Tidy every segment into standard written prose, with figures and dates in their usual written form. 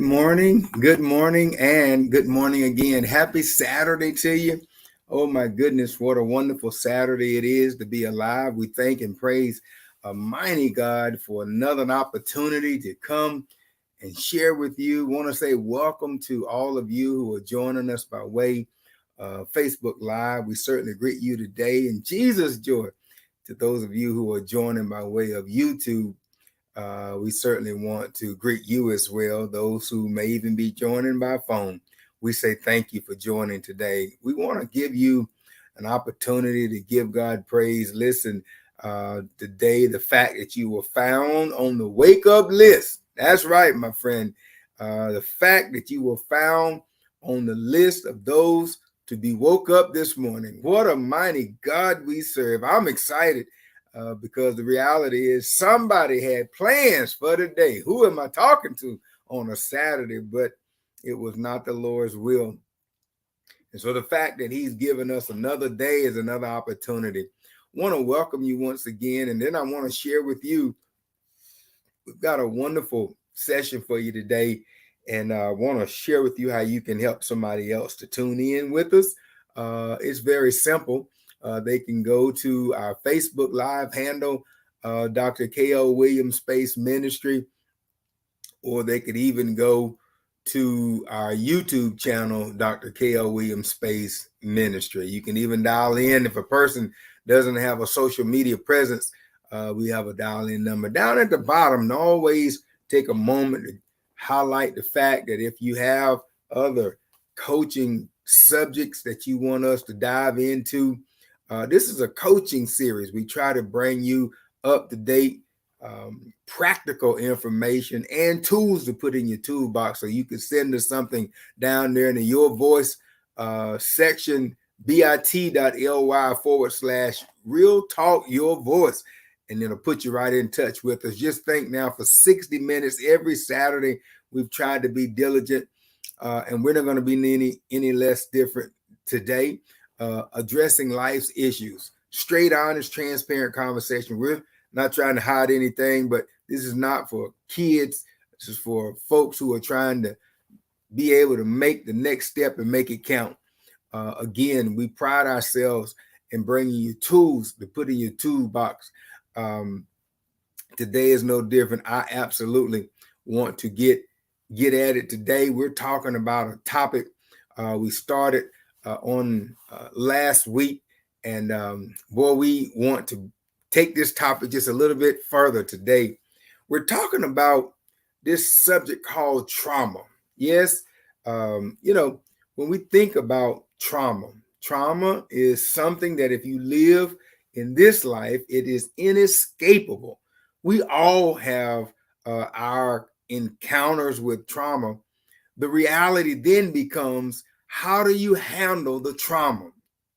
morning, and good morning again. Happy Saturday to you. Oh my goodness, what a wonderful Saturday it is to be alive. We thank and praise Almighty God for another opportunity to come and share with you. Want to say welcome to all of you who are joining us by way of Facebook Live. We certainly greet you today in Jesus' joy. To those of you who are joining by way of YouTube, we certainly want to greet you as well. Those who may even be joining by phone, we say thank you for joining today. We want to give you an opportunity to give God praise. Listen, today, the fact that you were found on the wake up list. That's right, my friend. The fact that you were found on the list of those to be woke up this morning. What a mighty God we serve. I'm excited. Because the reality is somebody had plans for the day. Who am I talking to on a Saturday? But it was not the Lord's will. And so the fact that he's given us another day is another opportunity. I want to welcome you once again. And then I want to share with you, we've got a wonderful session for you today. And I want to share with you how you can help somebody else to tune in with us. It's very simple. They can go to our Facebook Live handle, Dr. K.O. Williams Space Ministry, or they could even go to our YouTube channel, Dr. K.O. Williams Space Ministry. You can even dial in. If a person doesn't have a social media presence, we have a dial-in number down at the bottom. And always take a moment to highlight the fact that if you have other coaching subjects that you want us to dive into, this is a coaching series. We try to bring you up-to-date, practical information and tools to put in your toolbox so you can send us something down there in the Your Voice section, bit.ly/Real Talk Your Voice. And it'll put you right in touch with us. Just think now, for 60 minutes every Saturday, we've tried to be diligent, and we're not going to be any less different today. Addressing life's issues, straight, honest, transparent conversation. We're not trying to hide anything, but this is not for kids. This is for folks who are trying to be able to make the next step and make it count. Again, we pride ourselves in bringing you tools to put in your toolbox. Today is no different. I absolutely want to get at it today. We're talking about a topic we started on last week, and boy, we want to take this topic just a little bit further today. We're talking about this subject called trauma. Yes, when we think about trauma is something that if you live in this life, it is inescapable. We all have our encounters with trauma. The reality then becomes, how do you handle the trauma?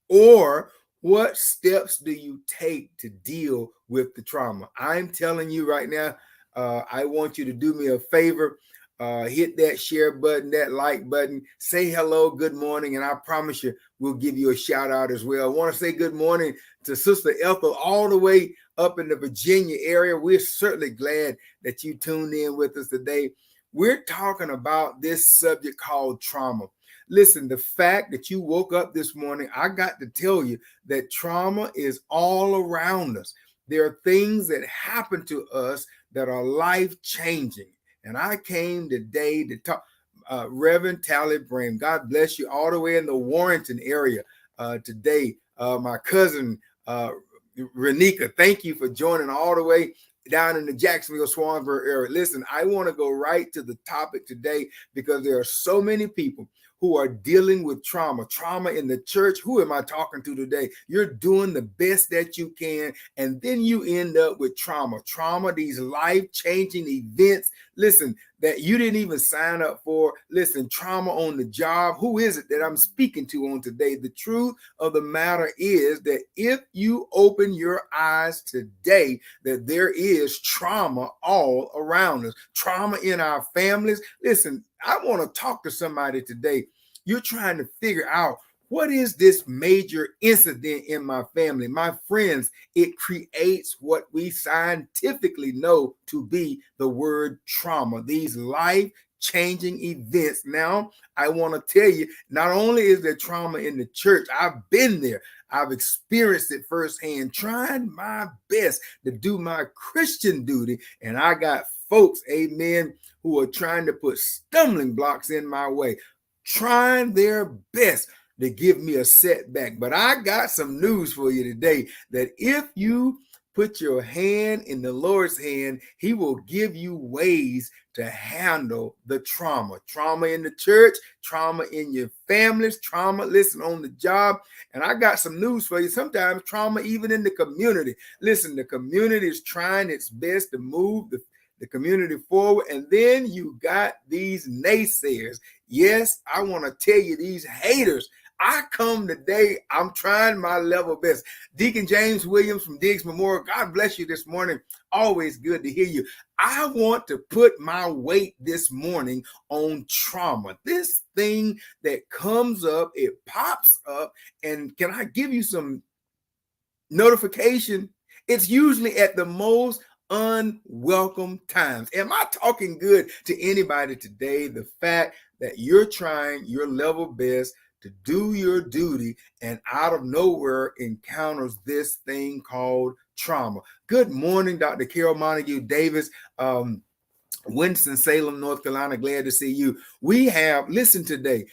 Or what steps do you take to deal with the trauma? I'm telling you right now, I want you to do me a favor. Hit that share button, that like button, say hello, good morning, and I promise you, we'll give you a shout out as well. I want to say good morning to Sister Ethel all the way up in the Virginia area. We're certainly glad that you tuned in with us today. We're talking about this subject called trauma. Listen, the fact that you woke up this morning, I got to tell you that trauma is all around us. There are things that happen to us that are life-changing. And I came today to talk, Reverend Tally Brame, God bless you, all the way in the Warrenton area today. My cousin, Renika, thank you for joining all the way down in the Jacksonville, Swansboro area. Listen, I want to go right to the topic today because there are so many people who are dealing with trauma in the church. Who am I talking to today? You're doing the best that you can, and then you end up with trauma, these life-changing events, listen, that you didn't even sign up for. Listen, trauma on the job. Who is it that I'm speaking to on today? The truth of the matter is that if you open your eyes today, that there is trauma all around us, trauma in our families. Listen, I want to talk to somebody today. You're trying to figure out, what is this major incident in my family? My friends, it creates what we scientifically know to be the word trauma. These life changing events. Now, I want to tell you, not only is there trauma in the church, I've been there. I've experienced it firsthand, trying my best to do my Christian duty. And I got folks, amen, who are trying to put stumbling blocks in my way, trying their best to give me a setback. But I got some news for you today, that if you put your hand in the Lord's hand, he will give you ways to handle the trauma. Trauma in the church, trauma in your families, trauma, listen, on the job. And I got some news for you. Sometimes trauma even in the community. Listen, the community is trying its best to move the community forward. And then you got these naysayers. Yes, I want to tell you, these haters. I come today, I'm trying my level best. Deacon James Williams from Diggs Memorial, God bless you this morning. Always good to hear you. I want to put my weight this morning on trauma. This thing that comes up, it pops up, and can I give you some notification? It's usually at the most unwelcome times. Am I talking good to anybody today? The fact that you're trying your level best to do your duty, and out of nowhere encounters this thing called trauma. Good morning, Dr. Carol Montague Davis, Winston-Salem, North Carolina. Glad to see you. We have, listen today,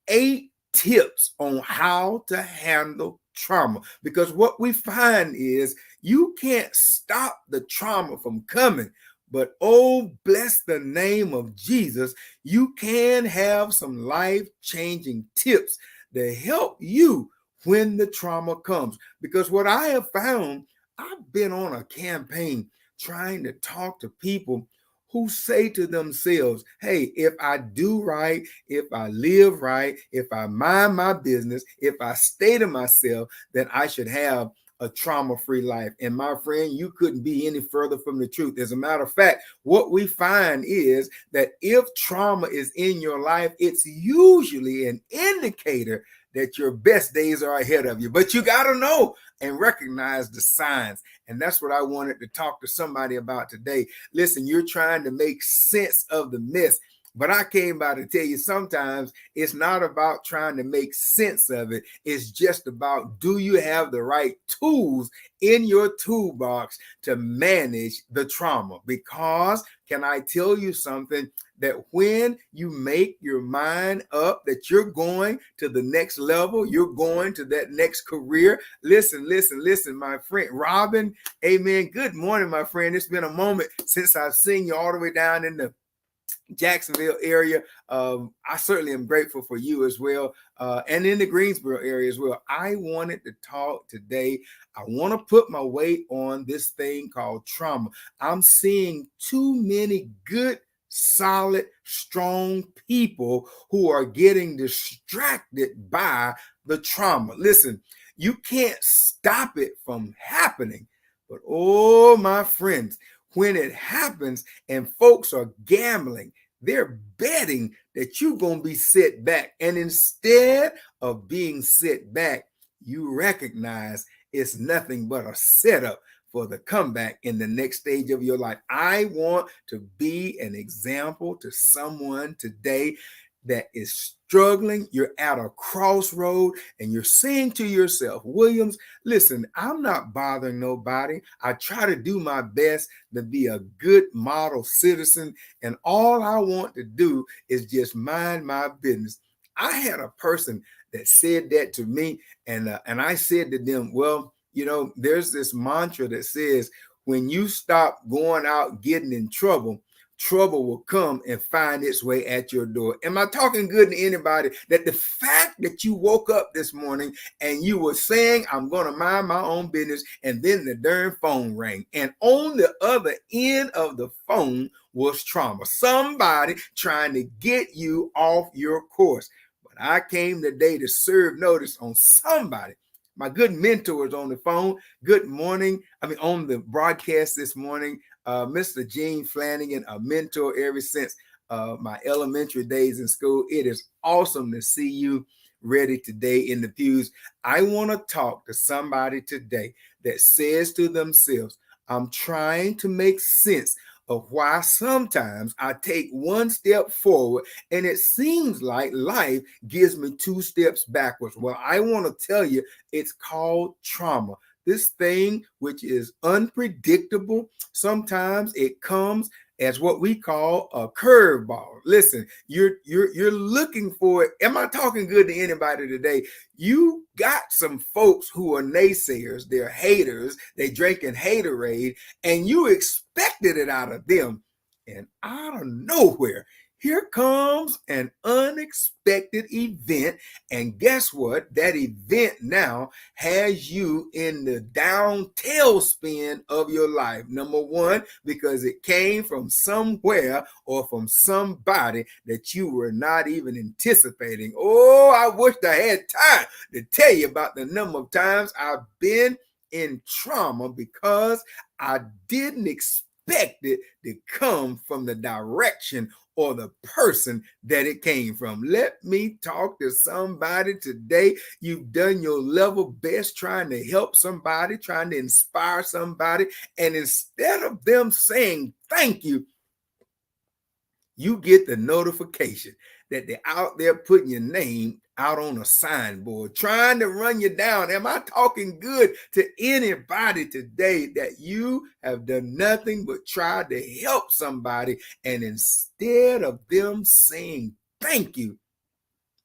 8 tips on how to handle trauma, because what we find is you can't stop the trauma from coming. But oh, bless the name of Jesus, you can have some life-changing tips to help you when the trauma comes. Because what I have found, I've been on a campaign trying to talk to people who say to themselves, hey, if I do right, if I live right, if I mind my business, if I stay to myself, then I should have a trauma-free life. And my friend, you couldn't be any further from the truth. As a matter of fact, what we find is that if trauma is in your life, it's usually an indicator that your best days are ahead of you. But you got to know and recognize the signs. And that's what I wanted to talk to somebody about today. Listen, you're trying to make sense of the mess. But I came by to tell you, sometimes it's not about trying to make sense of it. It's just about, do you have the right tools in your toolbox to manage the trauma? Because can I tell you something? That when you make your mind up that you're going to the next level, you're going to that next career. Listen, my friend Robin. Amen. Good morning, my friend. It's been a moment since I've seen you all the way down in the Jacksonville area. I certainly am grateful for you as well, and in the Greensboro area as well. I wanted to talk today. I want to put my weight on this thing called trauma. I'm seeing too many good, solid, strong people who are getting distracted by the trauma. Listen, you can't stop it from happening, but oh, my friends, when it happens and folks are gambling, they're betting that you're going to be set back. And instead of being set back, you recognize it's nothing but a setup for the comeback in the next stage of your life. I want to be an example to someone today that is struggling. You're at a crossroad and you're saying to yourself, Williams, listen, I'm not bothering nobody. I try to do my best to be a good model citizen, and all I want to do is just mind my business. I had a person that said that to me, and I said to them, well, you know, there's this mantra that says, when you stop going out getting in trouble, trouble will come and find its way at your door. Am I talking good to anybody? That the fact that you woke up this morning and you were saying, I'm going to mind my own business, and then the darn phone rang, and on the other end of the phone was trauma. Somebody trying to get you off your course. But I came today to serve notice on somebody. My good mentors on the phone. Good morning. On the broadcast this morning, Mr. Gene Flanagan, a mentor ever since my elementary days in school. It is awesome to see you ready today in the pews. I want to talk to somebody today that says to themselves, I'm trying to make sense of why sometimes I take one step forward and it seems like life gives me two steps backwards. Well, I want to tell you, it's called trauma. This thing, which is unpredictable, sometimes it comes as what we call a curveball. Listen, you're looking for it. Am I talking good to anybody today? You got some folks who are naysayers, they're haters, they drinking haterade, and you expected it out of them. And out of nowhere, here comes an unexpected event. And guess what? That event now has you in the down tailspin of your life. Number one, because it came from somewhere or from somebody that you were not even anticipating. Oh, I wish I had time to tell you about the number of times I've been in trauma because I didn't expect it to come from the direction or the person that it came from. Let me talk to somebody today. You've done your level best trying to help somebody, trying to inspire somebody, and instead of them saying thank you, you get the notification that they're out there putting your name out on a signboard, trying to run you down. Am I talking good to anybody today that you have done nothing but try to help somebody, and instead of them saying thank you,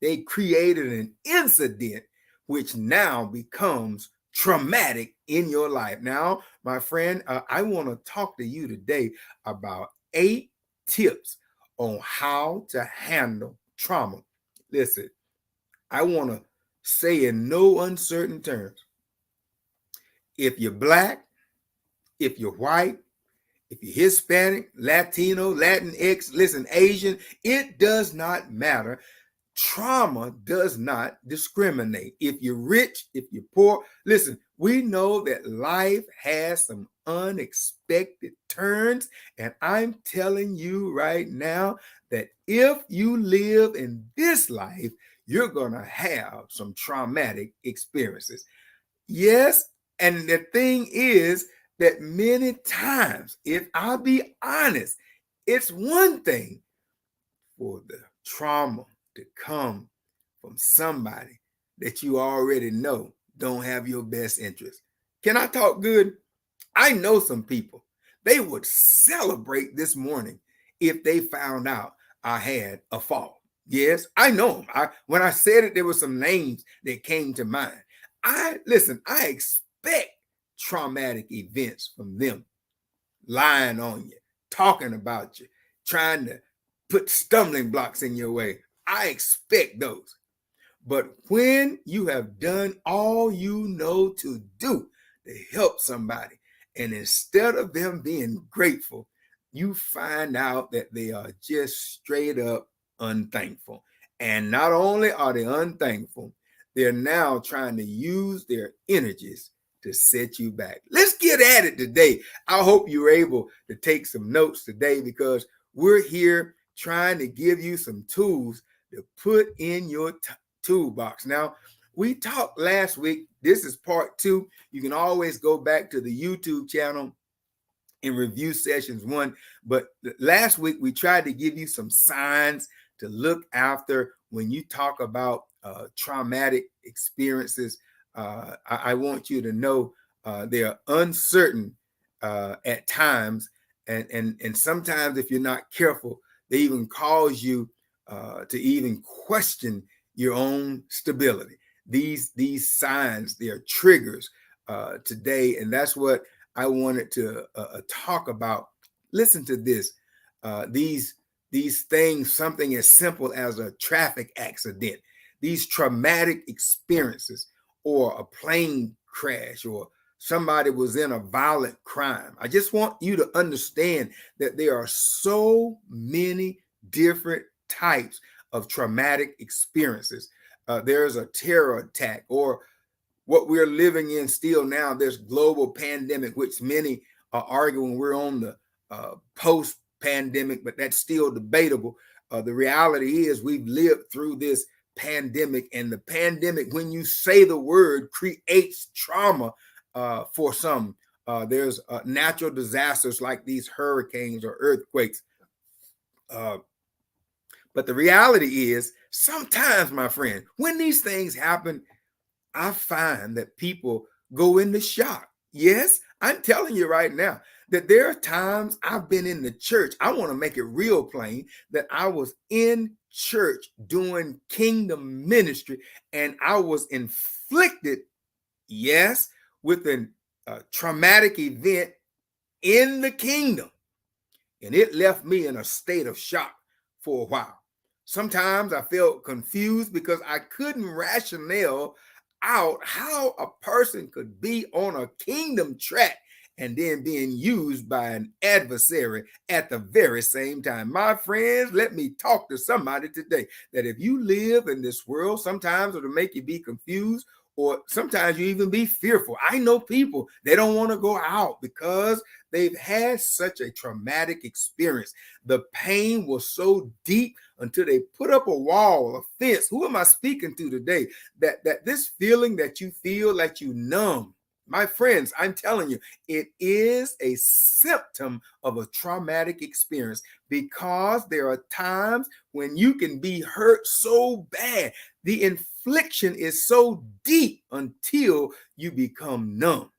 they created an incident which now becomes traumatic in your life? Now, my friend, I want to talk to you today about 8 tips on how to handle trauma. Listen, I want to say in no uncertain terms, if you're Black, if you're white, if you're Hispanic, Latino, Latinx, listen, Asian, it does not matter. Trauma does not discriminate. If you're rich, if you're poor, listen, we know that life has some unexpected turns. And I'm telling you right now that if you live in this life, you're going to have some traumatic experiences. Yes. And the thing is that many times, if I'll be honest, it's one thing for the trauma to come from somebody that you already know don't have your best interest. Can I talk good? I know some people, they would celebrate this morning if they found out I had a fall. Yes, I know them. When I said it, there were some names that came to mind. I expect traumatic events from them, lying on you, talking about you, trying to put stumbling blocks in your way. I expect those. But when you have done all you know to do to help somebody, and instead of them being grateful, you find out that they are just straight up unthankful. And not only are they unthankful, they're now trying to use their energies to set you back. Let's get at it today. I hope you're able to take some notes today, because we're here trying to give you some tools to put in your toolbox. Now, we talked last week. This is part 2. You can always go back to the YouTube channel and review sessions 1. But last week, we tried to give you some signs to look after when you talk about traumatic experiences. I want you to know they are uncertain at times. And sometimes, if you're not careful, they even cause you to even question your own stability. These signs, they are triggers today, and that's what I wanted to talk about. Listen to this. These things, something as simple as a traffic accident, these traumatic experiences, or a plane crash, or somebody was in a violent crime. I just want you to understand that there are so many different types of traumatic experiences. There's a terror attack, or what we're living in still now, there's global pandemic, which many are arguing we're on the post-pandemic, but that's still debatable. The reality is we've lived through this pandemic, and the pandemic, when you say the word, creates trauma for some. There's natural disasters like these hurricanes or earthquakes. But the reality is, sometimes, my friend, when these things happen, I find that people go into shock. Yes, I'm telling you right now that there are times I've been in the church. I want to make it real plain that I was in church doing kingdom ministry and I was inflicted, yes, with a traumatic event in the kingdom. And it left me in a state of shock for a while. Sometimes I felt confused because I couldn't rationale out how a person could be on a kingdom track and then being used by an adversary at the very same time. My friends, let me talk to somebody today that if you live in this world, sometimes it'll make you be confused or sometimes you even be fearful. I know people, they don't want to go out because they've had such a traumatic experience. The pain was so deep until they put up a wall, a fence. Who am I speaking to today? That this feeling that you feel like you numb. My friends, I'm telling you, it is a symptom of a traumatic experience because there are times when you can be hurt so bad. The infliction is so deep until you become numb.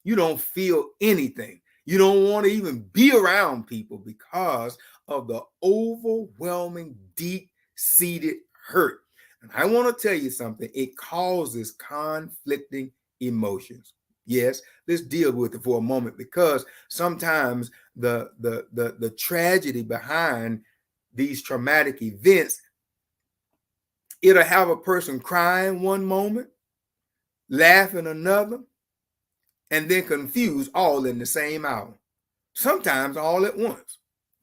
You don't feel anything. You don't want to even be around people because of the overwhelming, deep-seated hurt. And I want to tell you something. It causes conflicting emotions. Yes, let's deal with it for a moment because sometimes the tragedy behind these traumatic events, it'll have a person crying one moment, laughing another, and then confused all in the same hour. Sometimes all at once.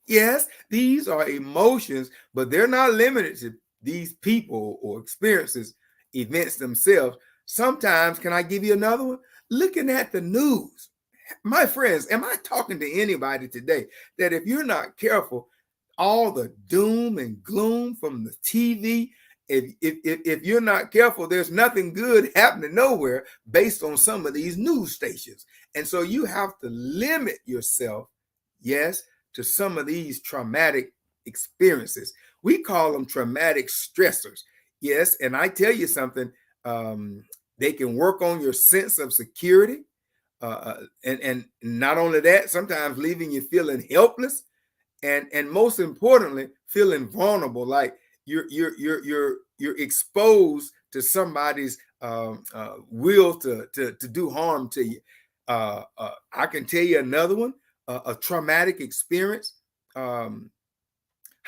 Yes, these are emotions, but they're not limited to these people or experiences, events themselves. Sometimes, can I give you another one? Looking at the news. My friends, am I talking to anybody today that if you're not careful, all the doom and gloom from the TV, if you're not careful, there's nothing good happening nowhere based on some of these news stations. And so you have to limit yourself, yes, to some of these traumatic experiences. We call them traumatic stressors. Yes, and I tell you something, they can work on your sense of security. And not only that, sometimes leaving you feeling helpless and most importantly, feeling vulnerable, like you're exposed to somebody's will to do harm to you. I can tell you another one, a traumatic experience. How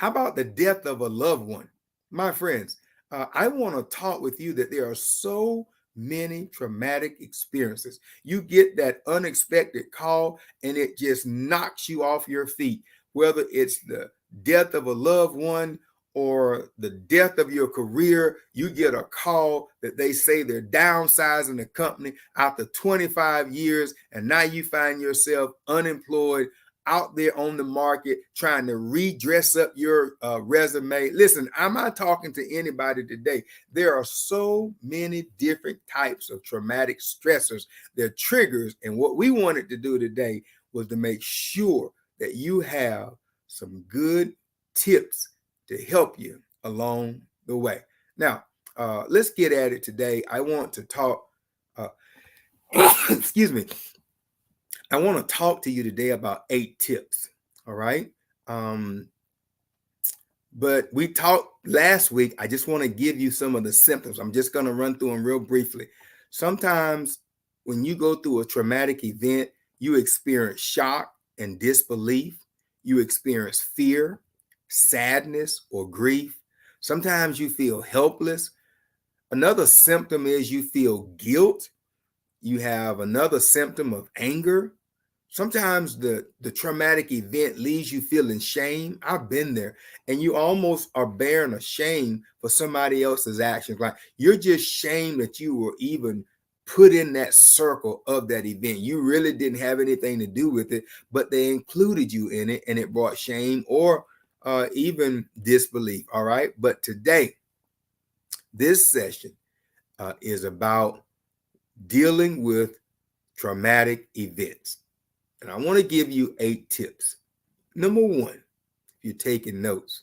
about the death of a loved one? My friends, I want to talk with you that there are so many traumatic experiences. You get that unexpected call and it just knocks you off your feet, whether it's the death of a loved one or the death of your career. You get a call that they say they're downsizing the company after 25 years, and now you find yourself unemployed, out there on the market trying to redress up your resume. Listen, I'm not talking to anybody today. There are so many different types of traumatic stressors. They're triggers. And what we wanted to do today was to make sure that you have some good tips to help you along the way. Now, let's get at it today. I want to talk, excuse me, I want to talk to you today about 8 tips. All right. But we talked last week. I just want to give you some of the symptoms. I'm just going to run through them real briefly. Sometimes when you go through a traumatic event, you experience shock and disbelief. You experience fear, sadness, or grief. Sometimes you feel helpless. Another symptom is you feel guilt. You have another symptom of anger. Sometimes the traumatic event leaves you feeling shame. I've been there. And you almost are bearing a shame for somebody else's actions. Like you're just shamed that you were even put in that circle of that event. You really didn't have anything to do with it, but they included you in it and it brought shame or even disbelief. All right. But today, this session is about dealing with traumatic events. And I want to give you 8 tips. Number 1, if you're taking notes,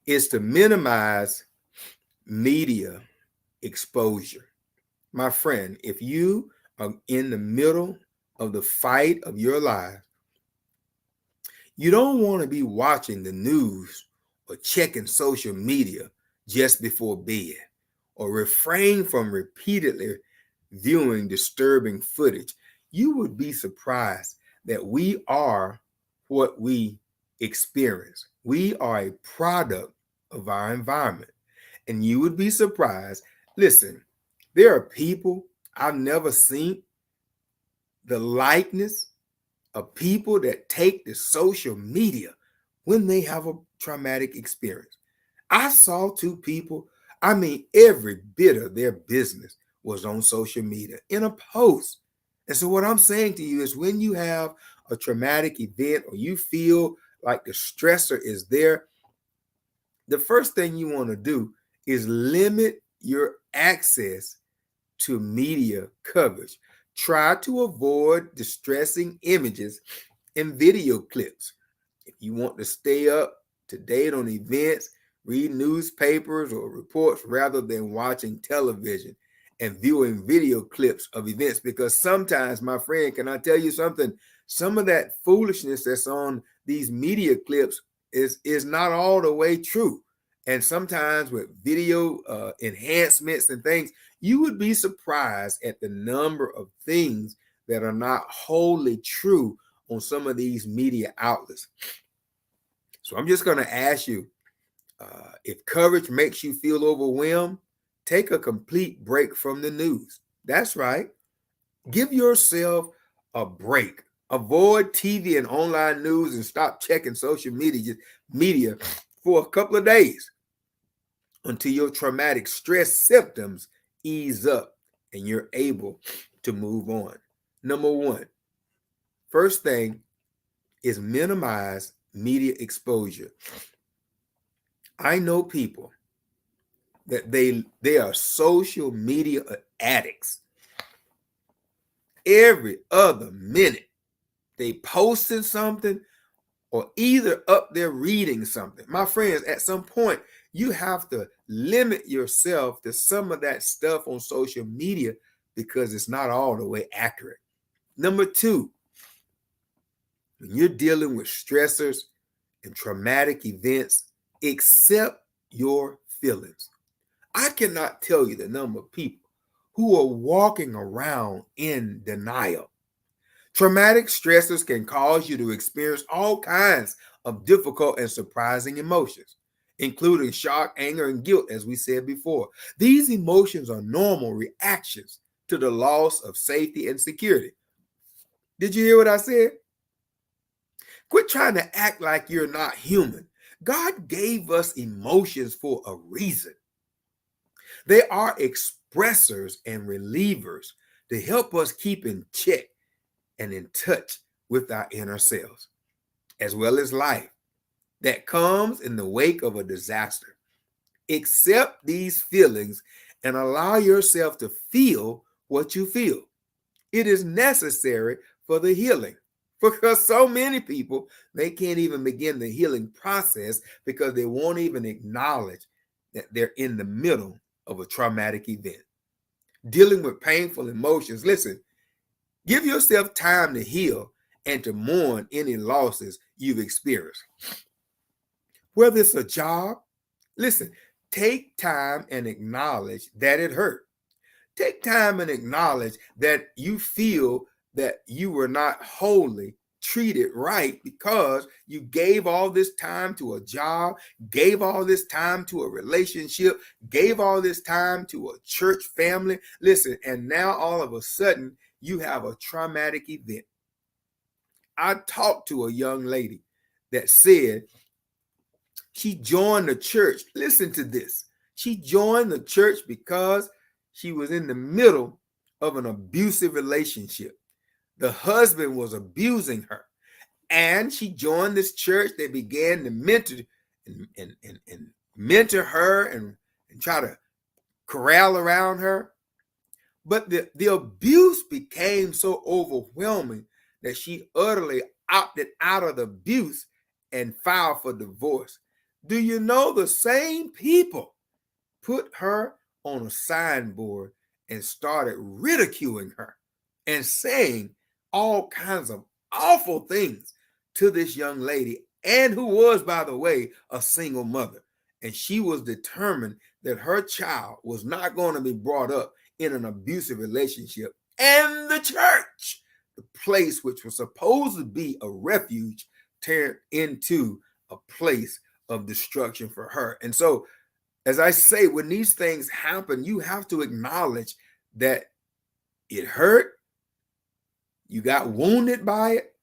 is to minimize media exposure. My friend, if you are in the middle of the fight of your life, you don't want to be watching the news or checking social media just before bed, or refrain from repeatedly viewing disturbing footage. You would be surprised that we are what we experience. We are a product of our environment. And you would be surprised. Listen, there are people I've never seen the likeness of people that take to social media when they have a traumatic experience. I saw 2 people, I mean, every bit of their business was on social media in a post. And so what I'm saying to you is, when you have a traumatic event or you feel like the stressor is there, the first thing you want to do is limit your access to media coverage. Try to avoid distressing images and video clips. If you want to stay up to date on events, read newspapers or reports rather than watching television and viewing video clips of events. Because sometimes, my friend, can I tell you something? Some of that foolishness that's on these media clips is not all the way true. And sometimes with video enhancements and things, you would be surprised at the number of things that are not wholly true on some of these media outlets. So I'm just going to ask you, if coverage makes you feel overwhelmed, take a complete break from the news. That's right. Give yourself a break. Avoid TV and online news and stop checking social media for a couple of days until your traumatic stress symptoms ease up and you're able to move on. Number 1, first thing is minimize media exposure. I know people that they are social media addicts. Every other minute they posting something or either up there reading something. My friends, at some point you have to limit yourself to some of that stuff on social media because it's not all the way accurate. Number 2, when you're dealing with stressors and traumatic events, accept your feelings. I cannot tell you the number of people who are walking around in denial. Traumatic stressors can cause you to experience all kinds of difficult and surprising emotions, including shock, anger, and guilt, as we said before. These emotions are normal reactions to the loss of safety and security. Did you hear what I said? Quit trying to act like you're not human. God gave us emotions for a reason. They are expressors and relievers to help us keep in check and in touch with our inner selves, as well as life that comes in the wake of a disaster. Accept these feelings and allow yourself to feel what you feel. It is necessary for the healing, because so many people, they can't even begin the healing process because they won't even acknowledge that they're in the middle of a traumatic event. Dealing with painful emotions, listen, give yourself time to heal and to mourn any losses you've experienced. Whether it's a job, listen, take time and acknowledge that it hurt. Take time and acknowledge that you feel that you were not wholly treated right because you gave all this time to a job, gave all this time to a relationship, gave all this time to a church family. Listen, and now all of a sudden you have a traumatic event. I talked to a young lady that said she joined the church. Listen to this. She joined the church because she was in the middle of an abusive relationship. The husband was abusing her. And she joined this church. They began to mentor and mentor her and try to corral around her. But the abuse became so overwhelming that she utterly opted out of the abuse and filed for divorce. Do you know the same people put her on a signboard and started ridiculing her and saying all kinds of awful things to this young lady, and who was, by the way, a single mother. And she was determined that her child was not going to be brought up in an abusive relationship. And the church, the place which was supposed to be a refuge, turned into a place of destruction for her. And so, as I say, when these things happen, you have to acknowledge that it hurt, you got wounded by it,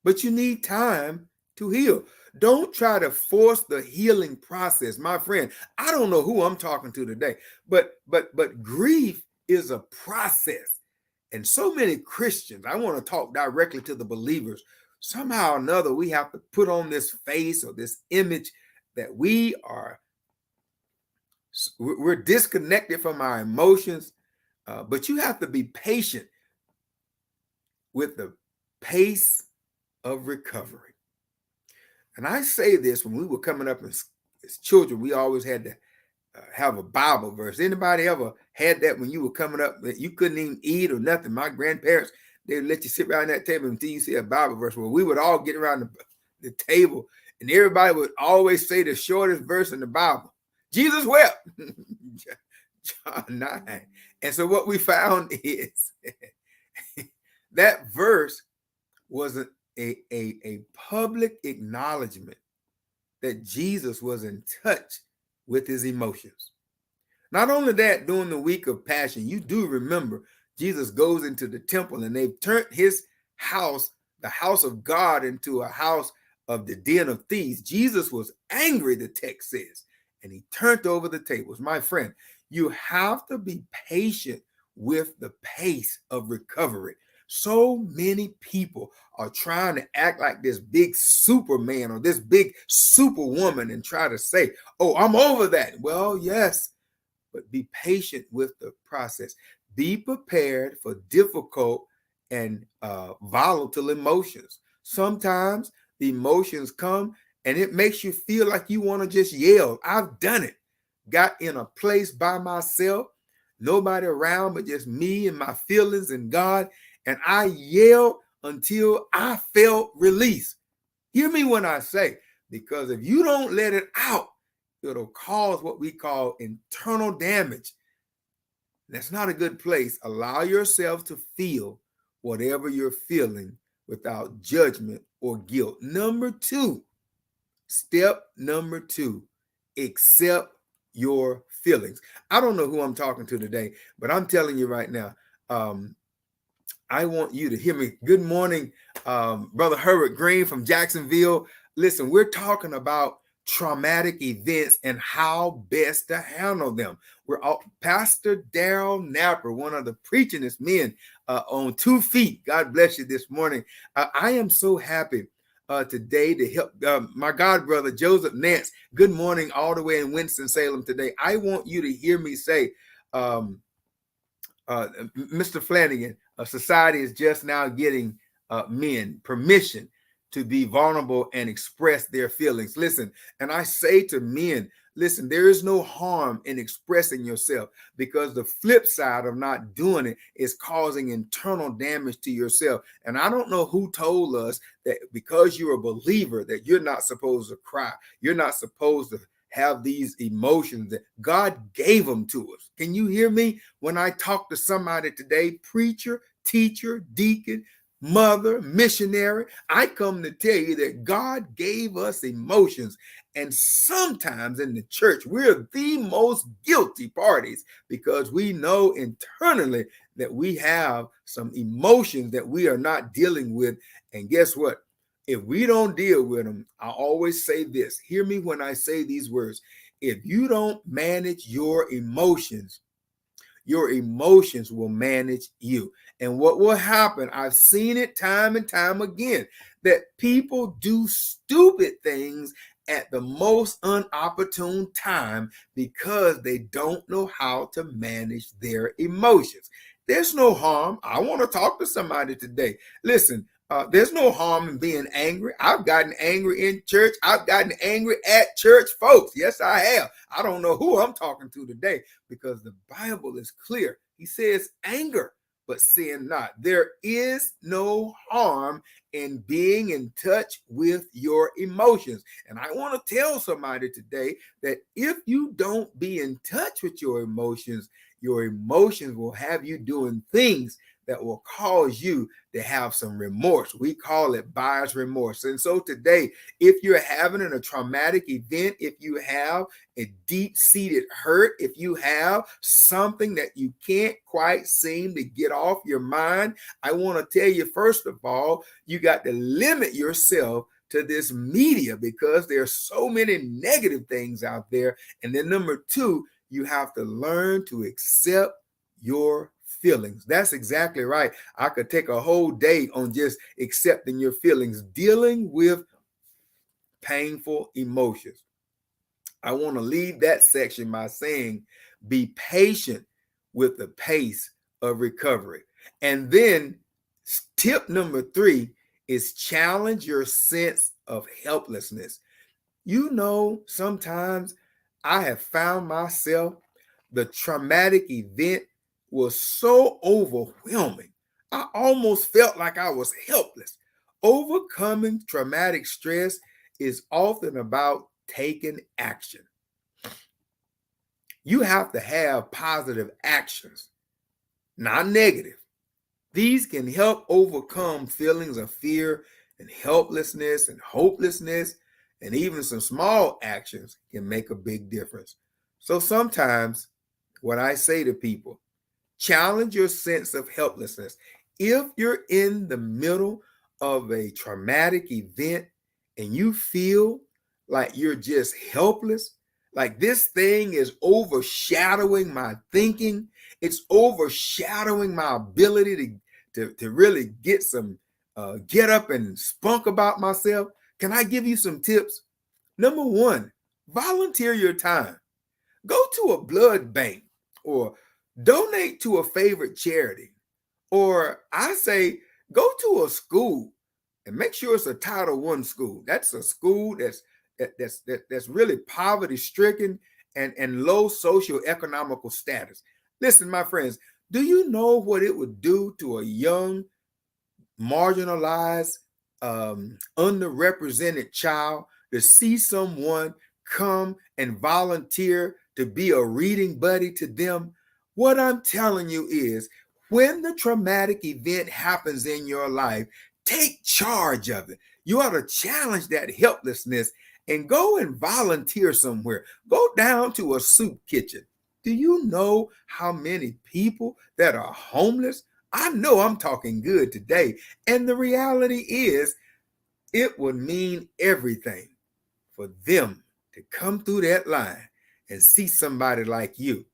but you need time to heal. Don't try to force the healing process. My friend, I don't know who I'm talking to today, but grief is a process. And so many Christians, I want to talk directly to the believers. Somehow or another, we have to put on this face or this image that we're disconnected from our emotions, but you have to be patient with the pace of recovery. And I say this, when we were coming up as children, we always had to have a Bible verse. Anybody ever had that when you were coming up that you couldn't even eat or nothing? My grandparents, they would let you sit around that table until you see a Bible verse. Well, we would all get around the table, and everybody would always say the shortest verse in the Bible. Jesus wept. John 9. And so what we found is that verse was a public acknowledgement that Jesus was in touch with his emotions. Not only that, during the week of Passion, you do remember Jesus goes into the temple and they've turned his house, the house of God, into a house of the den of thieves. Jesus was angry, the text says, and he turned over the tables. My friend, you have to be patient with the pace of recovery. So many people are trying to act like this big Superman or this big Superwoman and try to say, oh, I'm over that. Well, yes, but be patient with the process. Be prepared for difficult and volatile emotions. Sometimes the emotions come and it makes you feel like you want to just yell. I've done it. Got in a place by myself, nobody around but just me and my feelings and God, and I yelled until I felt release. Hear me when I say, because if you don't let it out, it'll cause what we call internal damage. That's not a good place. Allow yourself to feel whatever you're feeling without judgment or guilt. Step number two, accept your feelings. I don't know who I'm talking to today, but I'm telling you right now, I want you to hear me. Good morning, Brother Herbert Green from Jacksonville. Listen, we're talking about traumatic events and how best to handle them. We're all Pastor Daryl Napper, one of the preachingest men on 2 feet. God bless you this morning. I am so happy today to help my God brother Joseph Nance. Good morning, all the way in Winston-Salem today. I want you to hear me say, Mr. Flanagan, society is just now getting men permission to be vulnerable and express their feelings. Listen, and I say to men, listen, there is no harm in expressing yourself, because the flip side of not doing it is causing internal damage to yourself. And I don't know who told us that because you're a believer that you're not supposed to cry. You're not supposed to have these emotions that God gave them to us. Can you hear me when I talk to somebody today, preacher, teacher, deacon, mother, missionary? I come to tell you that God gave us emotions. And sometimes in the church, we're the most guilty parties because we know internally that we have some emotions that we are not dealing with. And guess what? If we don't deal with them, I always say this. Hear me when I say these words. If you don't manage your emotions will manage you. And what will happen, I've seen it time and time again, that people do stupid things at the most inopportune time because they don't know how to manage their emotions. There's no harm. I want to talk to somebody today. Listen, there's no harm in being angry. I've gotten angry in church. I've gotten angry at church folks. Yes, I have. I don't know who I'm talking to today because the Bible is clear. He says anger, but sin not. There is no harm in being in touch with your emotions. And I want to tell somebody today that if you don't be in touch with your emotions will have you doing things that will cause you to have some remorse. We call it buyer's remorse. And so today, if you're having a traumatic event, if you have a deep-seated hurt, if you have something that you can't quite seem to get off your mind, I want to tell you, first of all, you got to limit yourself to this media because there's so many negative things out there. And then number two, you have to learn to accept your feelings. That's exactly right. I could take a whole day on just accepting your feelings, dealing with painful emotions. I want to leave that section by saying, be patient with the pace of recovery. And then tip number 3 is challenge your sense of helplessness. You know, sometimes I have found myself, the traumatic event was so overwhelming. I almost felt like I was helpless. Overcoming traumatic stress is often about taking action. You have to have positive actions, not negative. These can help overcome feelings of fear and helplessness and hopelessness, and even some small actions can make a big difference. So sometimes what I say to people, challenge your sense of helplessness. If you're in the middle of a traumatic event and you feel like you're just helpless, like this thing is overshadowing my thinking, it's overshadowing my ability to really get some get up and spunk about myself. Can I give you some tips? Number 1, volunteer your time. Go to a blood bank or donate to a favorite charity. Or I say, go to a school and make sure it's a Title I school. That's a school that's really poverty stricken and low socioeconomical status. Listen, my friends, do you know what it would do to a young, marginalized, underrepresented child to see someone come and volunteer to be a reading buddy to them? What I'm telling you is, when the traumatic event happens in your life, take charge of it. You ought to challenge that helplessness and go and volunteer somewhere. Go down to a soup kitchen. Do you know how many people that are homeless? I know I'm talking good today. And the reality is, it would mean everything for them to come through that line and see somebody like you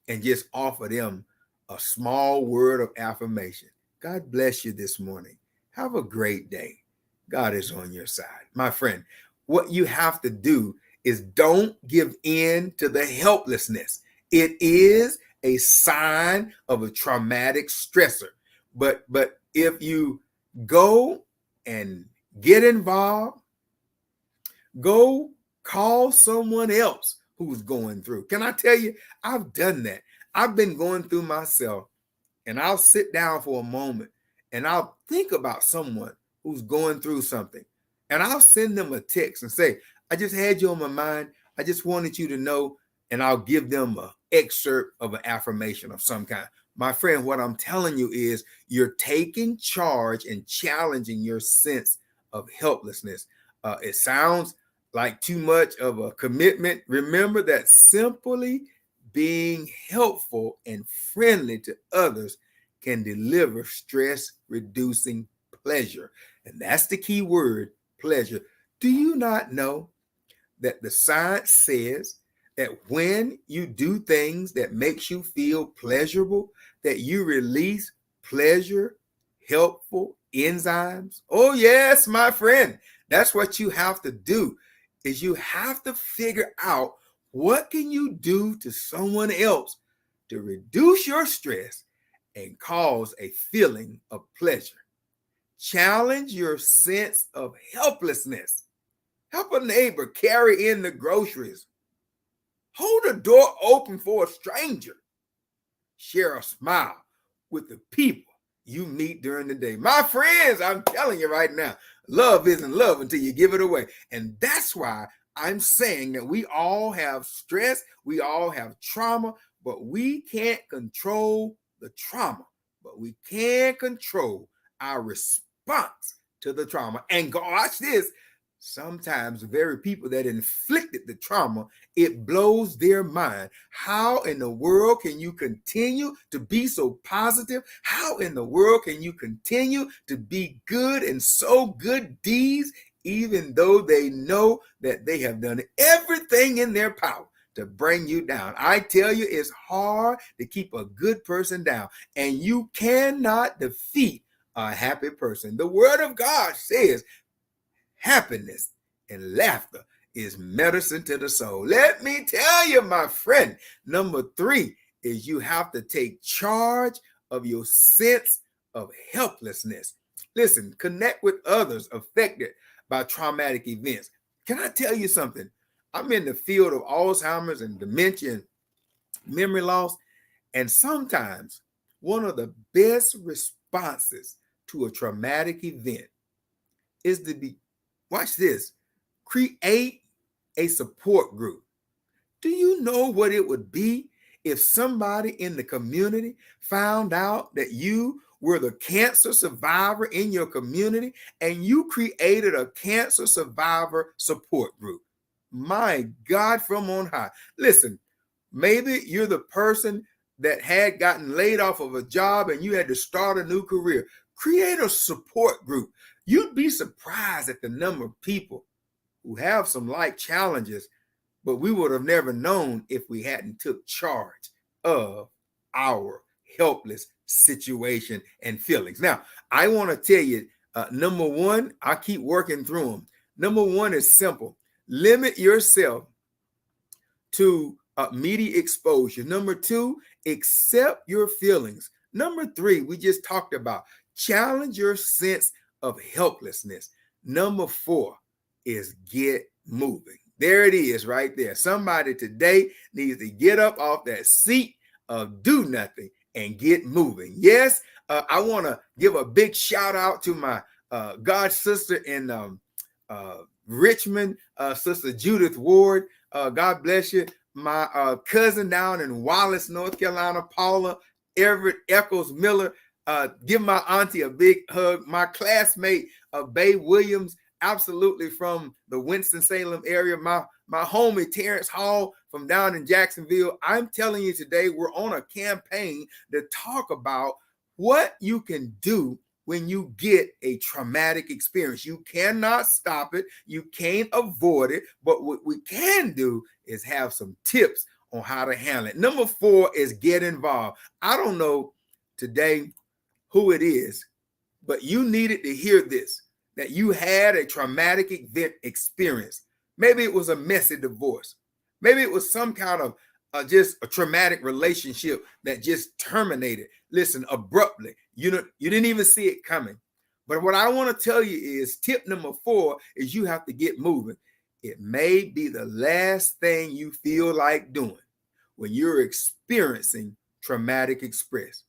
and just offer them a small word of affirmation. God bless you this morning. Have a great day. God is on your side. My friend, what you have to do is don't give in to the helplessness. It is a sign of a traumatic stressor. But if you go and get involved, go call someone else who's going through. Can I tell you, I've done that. I've been going through myself, and I'll sit down for a moment and I'll think about someone who's going through something. And I'll send them a text and say, I just had you on my mind. I just wanted you to know. And I'll give them an excerpt of an affirmation of some kind. My friend, what I'm telling you is, you're taking charge and challenging your sense of helplessness. It sounds like too much of a commitment. Remember that simply being helpful and friendly to others can deliver stress-reducing pleasure. And that's the key word, pleasure. Do you not know that the science says that when you do things that makes you feel pleasurable, that you release pleasure, helpful enzymes? Oh yes, my friend, that's what you have to do. is you have to figure out what can you do to someone else to reduce your stress and cause a feeling of pleasure. Challenge your sense of helplessness. Help a neighbor carry in the groceries. Hold a door open for a stranger. Share a smile with the people you meet during the day. My friends, I'm telling you right now, love isn't love until you give it away. And that's why I'm saying that we all have stress, we all have trauma, but we can't control the trauma, but we can control our response to the trauma. And watch this. Sometimes the very people that inflicted the trauma, it blows their mind. How in the world can you continue to be so positive? How in the world can you continue to be good and sow good deeds, even though they know that they have done everything in their power to bring you down? I tell you, it's hard to keep a good person down, and you cannot defeat a happy person. The word of God says happiness and laughter is medicine to the soul. Let me tell you, my friend, number 3 is you have to take charge of your sense of helplessness. Listen, connect with others affected by traumatic events. Can I tell you something? I'm in the field of Alzheimer's and dementia and memory loss, and sometimes one of the best responses to a traumatic event is to be, watch this, create a support group. Do you know what it would be if somebody in the community found out that you were the cancer survivor in your community and you created a cancer survivor support group? My God, from on high. Listen, maybe you're the person that had gotten laid off of a job and you had to start a new career. Create a support group. You'd be surprised at the number of people who have some life challenges, but we would have never known if we hadn't took charge of our helpless situation and feelings. Now, I want to tell you, number 1, I keep working through them. Number 1 is simple. Limit yourself to media exposure. Number 2, accept your feelings. Number 3, we just talked about challenge your sense of helplessness. Number 4 is get moving. There it is right there. Somebody today needs to get up off that seat of do nothing and get moving. Yes, I want to give a big shout out to my God sister in Richmond, Sister Judith Ward. God bless you. My cousin down in Wallace, North Carolina, Paula Everett Eccles Miller. Give my auntie a big hug. My classmate, Bay Williams, absolutely from the Winston-Salem area. My homie, Terrence Hall from down in Jacksonville. I'm telling you today, we're on a campaign to talk about what you can do when you get a traumatic experience. You cannot stop it. You can't avoid it. But what we can do is have some tips on how to handle it. Number 4 is get involved. I don't know today who it is, but you needed to hear this, that you had a traumatic event experience. Maybe it was a messy divorce. Maybe it was some kind of just a traumatic relationship that just terminated. Listen, abruptly. You didn't even see it coming. But what I want to tell you is tip number 4 is you have to get moving. It may be the last thing you feel like doing when you're experiencing traumatic express.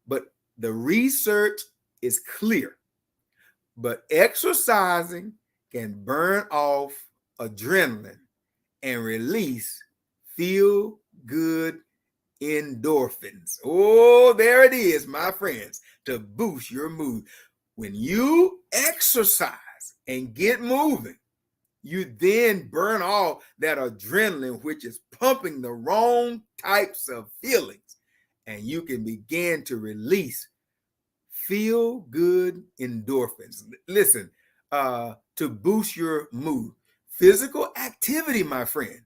But the research is clear. But exercising can burn off adrenaline and release feel good endorphins. Oh, there it is, my friends, to boost your mood. When you exercise and get moving, you then burn off that adrenaline, which is pumping the wrong types of feelings, and you can begin to release feel good endorphins. Listen, to boost your mood. Physical activity, my friend.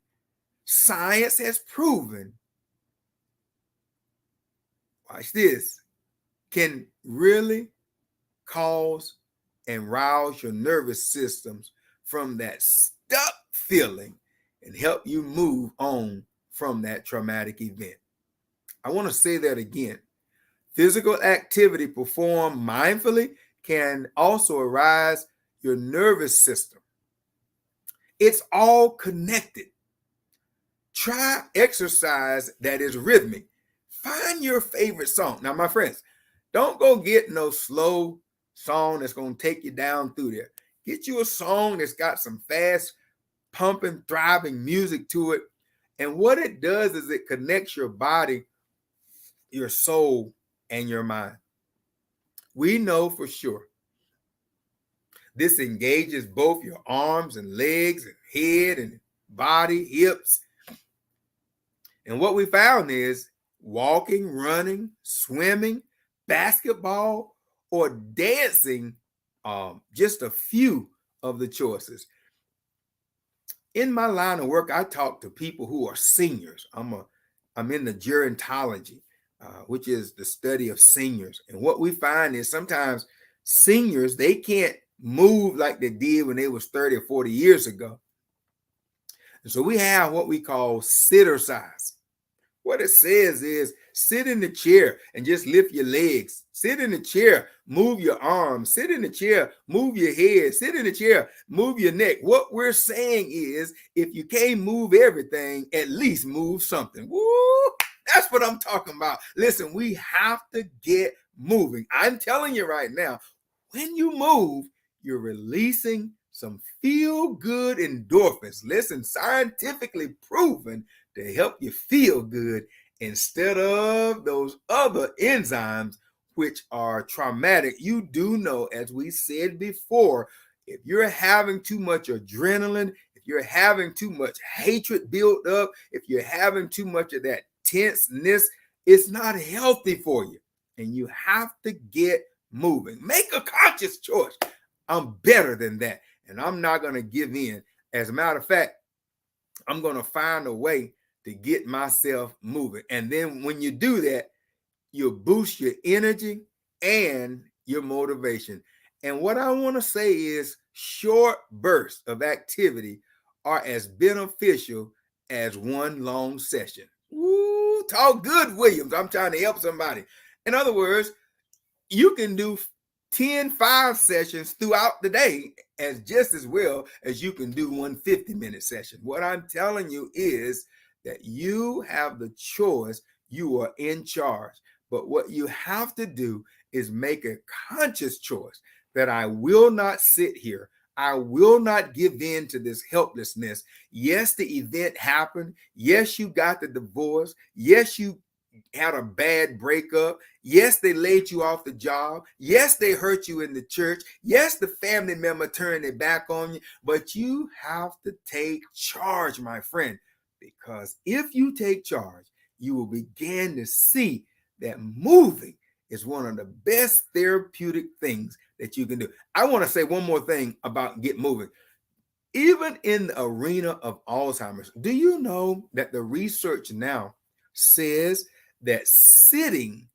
Science has proven, watch this, can really cause and rouse your nervous systems from that stuck feeling and help you move on from that traumatic event. I want to say that again. Physical activity performed mindfully can also arouse your nervous system. It's all connected. Try exercise that is rhythmic. Find your favorite song. Now, my friends, don't go get no slow song that's going to take you down through there. Get you a song that's got some fast, pumping, thriving music to it. And what it does is it connects your body, your soul, and your mind. We know for sure this engages both your arms and legs and head and body, hips. And what we found is walking, running, swimming, basketball, or dancing, just a few of the choices. In my line of work, I talk to people who are seniors. I'm in the gerontology, which is the study of seniors. And what we find is sometimes seniors, they can't move like they did when they was 30 or 40 years ago. And so we have what we call sittercise. What it says is sit in the chair and just lift your legs. Sit in the chair, move your arms. Sit in the chair, move your head. Sit in the chair, move your neck. What we're saying is if you can't move everything, at least move something. Woo! That's what I'm talking about. Listen, we have to get moving. I'm telling you right now, when you move, you're releasing some feel-good endorphins. Listen, scientifically proven to help you feel good instead of those other enzymes which are traumatic. You do know, as we said before, if you're having too much adrenaline, if you're having too much hatred built up, if you're having too much of that tenseness, it's not healthy for you. And you have to get moving. Make a conscious choice. I'm better than that. And I'm not going to give in. As a matter of fact, I'm going to find a way to get myself moving. And then when you do that, you'll boost your energy and your motivation. And what I want to say is short bursts of activity are as beneficial as one long session. Woo, talk good, Williams. I'm trying to help somebody. In other words, you can do 5 sessions throughout the day as just as well as you can do one 50-minute session. What I'm telling you is that you have the choice. You are in charge. But what you have to do is make a conscious choice that I will not sit here. I will not give in to this helplessness. Yes, the event happened. Yes, you got the divorce. Yes, you had a bad breakup. Yes, they laid you off the job. Yes, they hurt you in the church. Yes, the family member turned their back on you. But you have to take charge, my friend, because if you take charge, you will begin to see that moving is one of the best therapeutic things that you can do. I want to say one more thing about get moving. Even in the arena of Alzheimer's, do you know that the research now says that sitting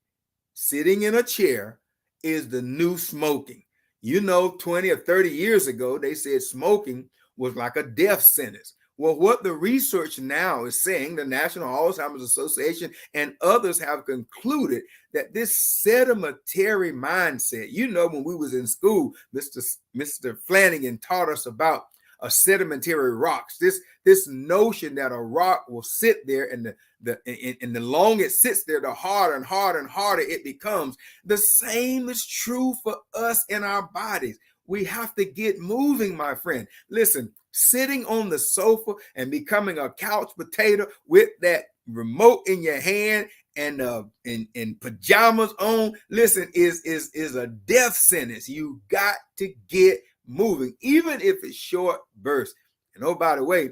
in a chair is the new smoking? You know, 20 or 30 years ago, they said smoking was like a death sentence. Well, what the research now is saying, the National Alzheimer's Association and others have concluded that this sedimentary mindset, you know, when we was in school, Mr. Flanagan taught us about sedimentary rocks. This notion that a rock will sit there and the longer it sits there, the harder and harder and harder it becomes. The same is true for us in our bodies. We have to get moving, my friend. Listen, sitting on the sofa and becoming a couch potato with that remote in your hand and in pajamas on, listen, is a death sentence. You got to get moving, even if it's short bursts. And oh, by the way,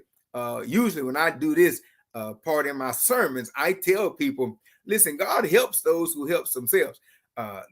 usually when I do this part in my sermons, I tell people, listen, God helps those who help themselves.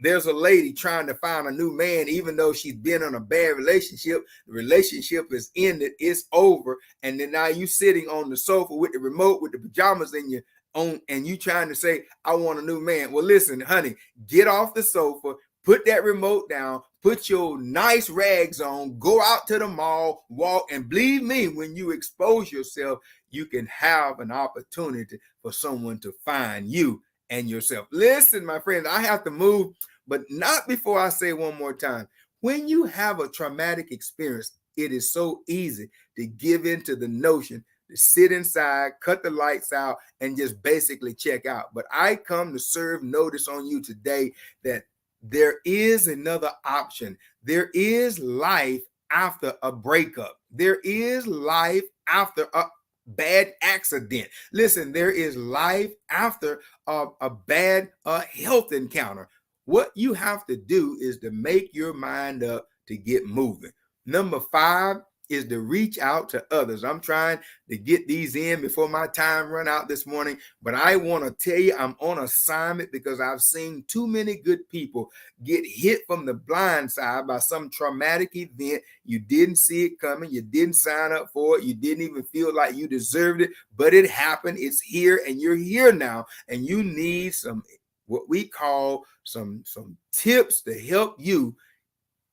There's a lady trying to find a new man, even though she's been in a bad relationship. The relationship is ended, it's over, and then now you sitting on the sofa with the remote, with the pajamas in your own, and you trying to say, I want a new man. Well, listen, honey, get off the sofa, put that remote down, put your nice rags on, go out to the mall, walk, and believe me, when you expose yourself, you can have an opportunity for someone to find you and yourself. Listen, my friends, I have to move, but not before I say one more time. When you have a traumatic experience, it is so easy to give into the notion to sit inside, cut the lights out, and just basically check out. But I come to serve notice on you today that there is another option. There is life after a breakup. There is life after a bad accident. Listen, there is life after a bad health encounter. What you have to do is to make your mind up to get moving. Number 5 is to reach out to others. I'm trying to get these in before my time run out this morning, but I want to tell you I'm on assignment because I've seen too many good people get hit from the blind side by some traumatic event. You didn't see it coming. You didn't sign up for it. You didn't even feel like you deserved it, but it happened. It's here and you're here now, and you need some what we call some tips to help you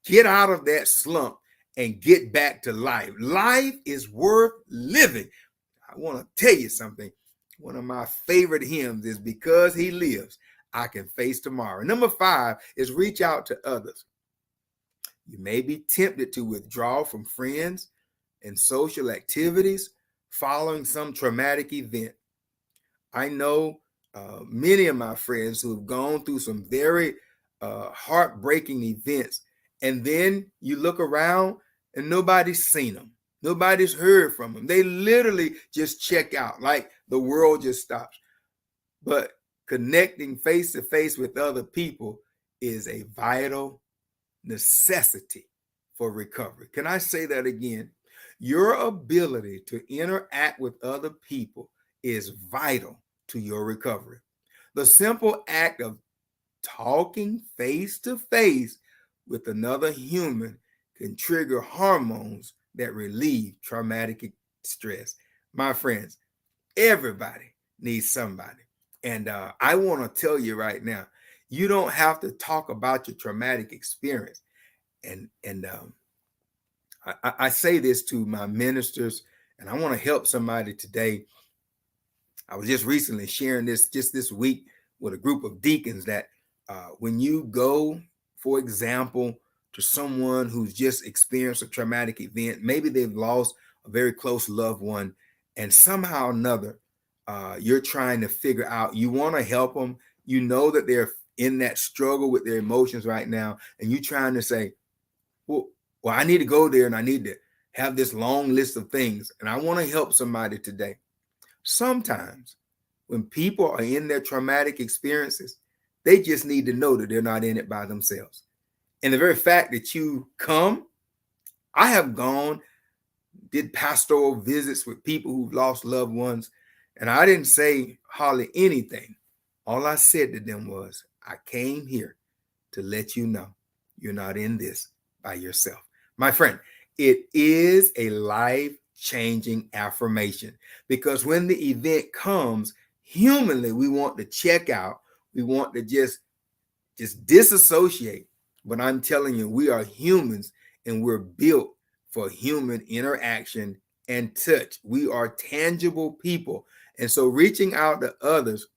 get out of that slump and get back to life. Life is worth living. I want to tell you something. One of my favorite hymns is "Because He Lives, I Can Face Tomorrow." Number 5 is reach out to others. You may be tempted to withdraw from friends and social activities following some traumatic event. I know many of my friends who have gone through some very heartbreaking events, and then you look around and nobody's seen them. Nobody's heard from them. They literally just check out, like the world just stops. But connecting face to face with other people is a vital necessity for recovery. Can I say that again? Your ability to interact with other people is vital to your recovery. The simple act of talking face to face with another human can trigger hormones that relieve traumatic stress. My friends, everybody needs somebody. And I want to tell you right now, you don't have to talk about your traumatic experience. And I say this to my ministers, and I want to help somebody today. I was just recently sharing this just this week with a group of deacons that when you go, for example, to someone who's just experienced a traumatic event, maybe they've lost a very close loved one, and somehow or another, you're trying to figure out, you want to help them. You know that they're in that struggle with their emotions right now, and you're trying to say, well, I need to go there and I need to have this long list of things, and I want to help somebody today. Sometimes when people are in their traumatic experiences, they just need to know that they're not in it by themselves. And the very fact that you come, I have gone, did pastoral visits with people who've lost loved ones, and I didn't say hardly anything. All I said to them was, I came here to let you know you're not in this by yourself. My friend, it is a life-changing affirmation, because when the event comes, humanly, we want to check out. We want to just disassociate. But I'm telling you, we are humans and we're built for human interaction and touch. We are tangible people. And so reaching out to others,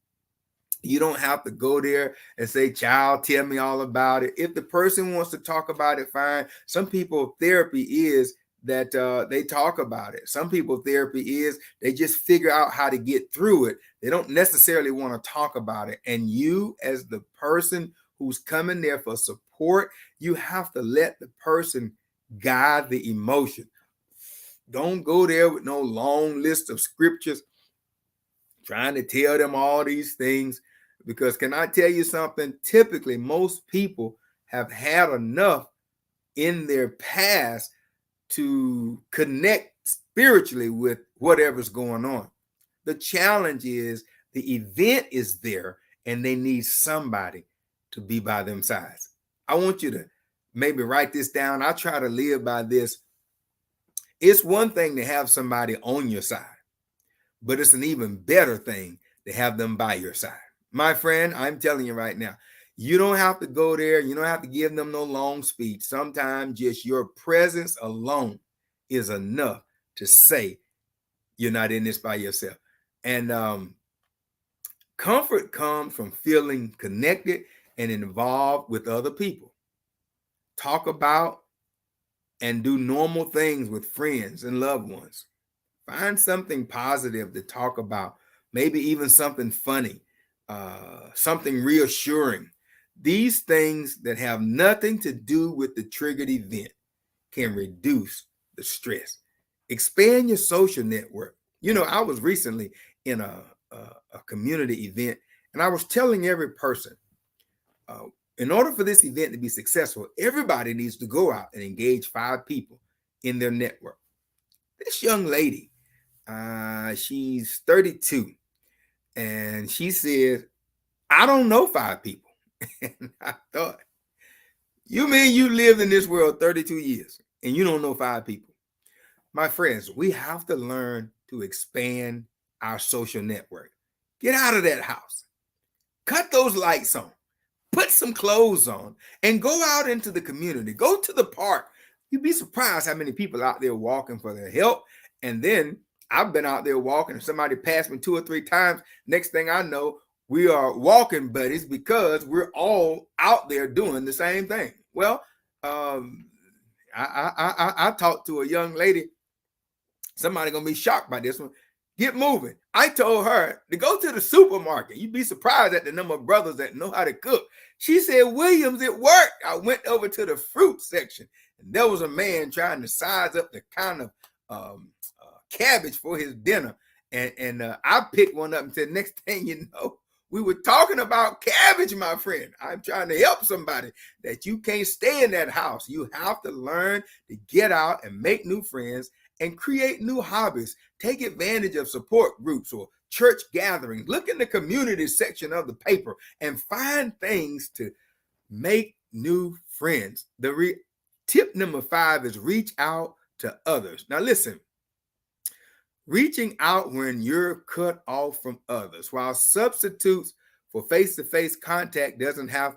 you don't have to go there and say, child, tell me all about it. If the person wants to talk about it, fine. Some people, therapy is that they talk about it. Some people, therapy is they just figure out how to get through it. They don't necessarily want to talk about it. And you, as the person who's coming there for support, you have to let the person guide the emotion. Don't go there with no long list of scriptures trying to tell them all these things, because can I tell you something? Typically, most people have had enough in their past to connect spiritually with whatever's going on. The challenge is the event is there and they need somebody to be by them sides. I want you to maybe write this down. I try to live by this. It's one thing to have somebody on your side, but it's an even better thing to have them by your side. My friend, I'm telling you right now, You don't have to go there. You don't have to give them no long speech. Sometimes just your presence alone is enough to say you're not in this by yourself. And comfort comes from feeling connected and involved with other people. Talk about and do normal things with friends and loved ones. Find something positive to talk about, maybe even something funny, something reassuring. These things that have nothing to do with the triggered event can reduce the stress. Expand your social network. I was recently in a community event, and I was telling every person, uh, in order for this event to be successful, everybody needs to go out and engage 5 people in their network. This young lady, she's 32, and she said, I don't know 5 people. And I thought, you mean you lived in this world 32 years and you don't know 5 people? My friends, we have to learn to expand our social network. Get out of that house. Cut those lights on. Put some clothes on and go out into the community. Go to the park. You'd be surprised how many people out there walking for their help. And then I've been out there walking, and somebody passed me 2 or 3 times. Next thing I know, we are walking buddies because we're all out there doing the same thing. Well, I talked to a young lady. Somebody gonna be shocked by this one. Get moving. I told her to go to the supermarket. You'd be surprised at the number of brothers that know how to cook. She said, Williams, it worked. I went over to the fruit section, and there was a man trying to size up the kind of cabbage for his dinner. And I picked one up and said, next thing you know, we were talking about cabbage, my friend. I'm trying to help somebody that you can't stay in that house. You have to learn to get out and make new friends and create new hobbies. Take advantage of support groups or church gatherings. Look in the community section of the paper and find things to make new friends. Tip number 5 is reach out to others. Now listen, reaching out when you're cut off from others. While substitutes for face-to-face contact doesn't have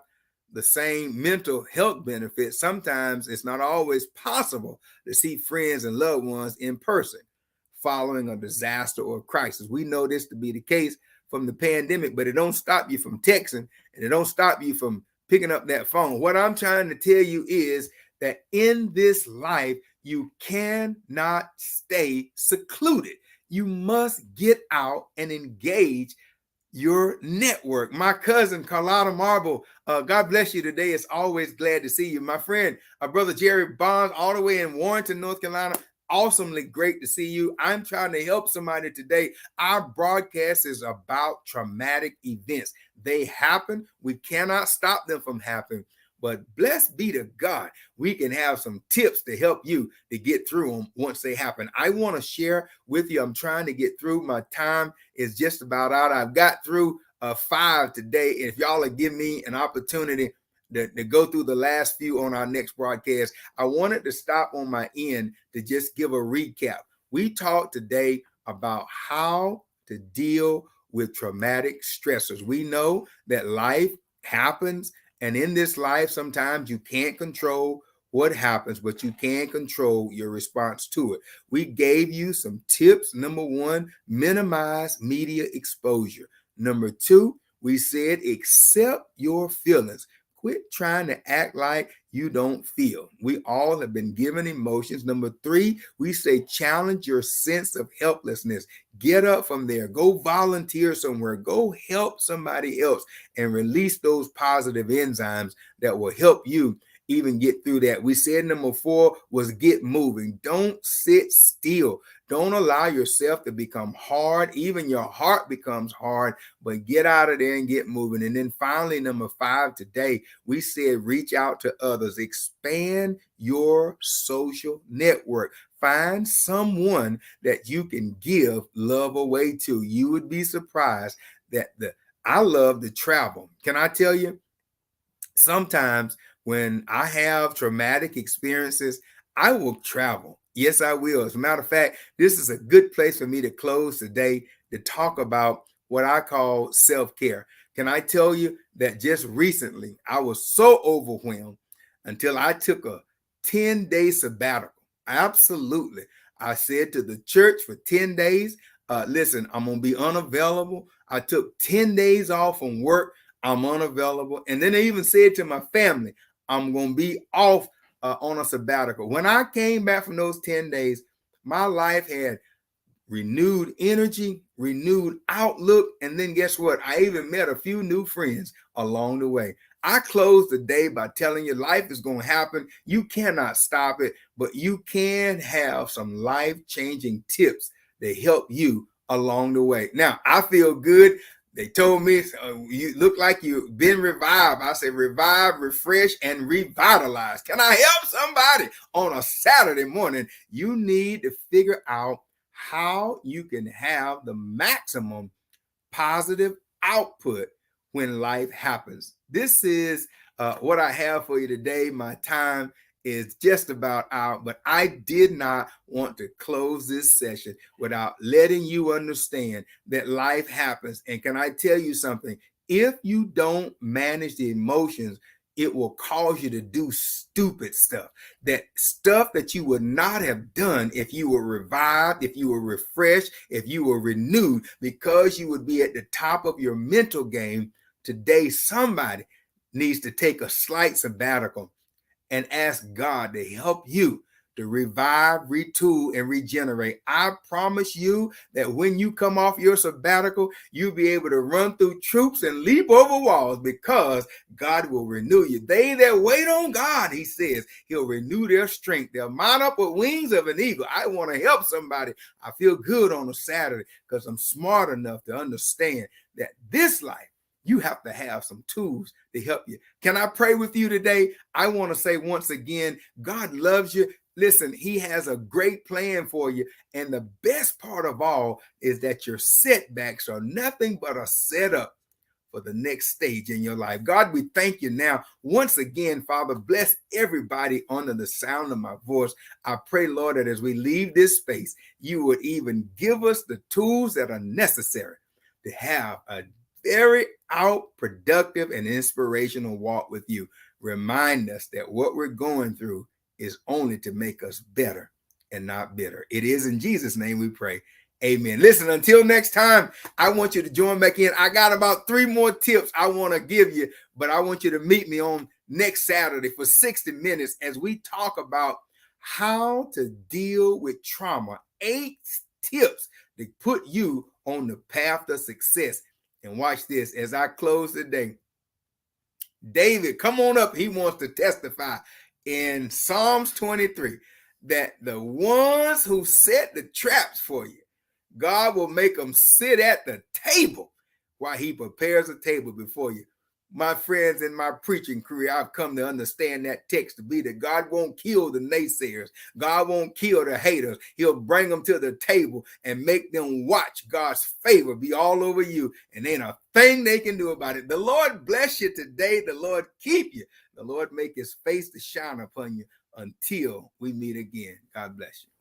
the same mental health benefits, sometimes it's not always possible to see friends and loved ones in person following a disaster or a crisis. We know this to be the case from the pandemic, but it don't stop you from texting, and it don't stop you from picking up that phone. What I'm trying to tell you is that in this life, you cannot stay secluded. You must get out and engage your network. My cousin, Carlotta Marble, God bless you today. It's always glad to see you. My friend, brother Jerry Bonds, all the way in Warrenton, North Carolina. Awesomely great to see you. I'm trying to help somebody today. Our broadcast is about traumatic events. They happen. We cannot stop them from happening. But blessed be to God, we can have some tips to help you to get through them once they happen. I want to share with you. I'm trying to get through. My time is just about out. I've got through 5 today. If y'all will give me an opportunity to go through the last few on our next broadcast, I wanted to stop on my end to just give a recap. We talked today about how to deal with traumatic stressors. We know that life happens. And in this life, sometimes you can't control what happens, but you can control your response to it. We gave you some tips. Number 1, minimize media exposure. Number 2, we said accept your feelings. Quit trying to act like you don't feel. We all have been given emotions. Number 3, we say challenge your sense of helplessness. Get up from there. Go volunteer somewhere. Go help somebody else and release those positive enzymes that will help you even get through that. We said number 4 was get moving. Don't sit still. Don't allow yourself to become hard. Even your heart becomes hard, but get out of there and get moving. And then finally, number 5 today, we said reach out to others. Expand your social network. Find someone that you can give love away to. You would be surprised that I love to travel. Can I tell you? Sometimes when I have traumatic experiences, I will travel. Yes, I will. As a matter of fact, this is a good place for me to close today to talk about what I call self-care. Can I tell you that just recently I was so overwhelmed until I took a 10-day sabbatical. Absolutely. I said to the church for 10 days, listen, I'm going to be unavailable. I took 10 days off from work. I'm unavailable. And then I even said to my family, I'm going to be off on a sabbatical. When I came back from those 10 days, my life had renewed energy, renewed outlook. And then guess what? I even met a few new friends along the way. I closed the day by telling you life is going to happen. You cannot stop it, but you can have some life-changing tips that help you along the way. Now, I feel good. They told me, you look like you've been revived. I said, revive, refresh, and revitalize. Can I help somebody on a Saturday morning? You need to figure out how you can have the maximum positive output when life happens. This is what I have for you today. My time is just about out, but I did not want to close this session without letting you understand that life happens. And can I tell you something? If you don't manage the emotions, it will cause you to do stupid stuff, that stuff that you would not have done if you were revived, if you were refreshed, if you were renewed, because you would be at the top of your mental game. Today, somebody needs to take a slight sabbatical and ask God to help you to revive, retool, and regenerate. I promise you that when you come off your sabbatical, you'll be able to run through troops and leap over walls, because God will renew you. They that wait on God, he says, he'll renew their strength. They'll mount up with wings of an eagle. I want to help somebody. I feel good on a Saturday because I'm smart enough to understand that this life, you have to have some tools to help you. Can I pray with you today? I want to say once again, God loves you. Listen, he has a great plan for you. And the best part of all is that your setbacks are nothing but a setup for the next stage in your life. God, we thank you now. Once again, Father, bless everybody under the sound of my voice. I pray, Lord, that as we leave this space, you would even give us the tools that are necessary to have a very productive and inspirational walk with you. Remind us that what we're going through is only to make us better and not bitter. It is in Jesus' name we pray. Amen. Listen, until next time, I want you to join back in. I got about 3 more tips I want to give you, but I want you to meet me on next Saturday for 60 minutes as we talk about how to deal with trauma. 8 tips to put you on the path to success. And watch this as I close today. David, come on up. He wants to testify in Psalms 23 that the ones who set the traps for you, God will make them sit at the table while he prepares a table before you. My friends, in my preaching career, I've come to understand that text to be that God won't kill the naysayers. God won't kill the haters. He'll bring them to the table and make them watch God's favor be all over you. And ain't a thing they can do about it. The Lord bless you today. The Lord keep you. The Lord make his face to shine upon you until we meet again. God bless you.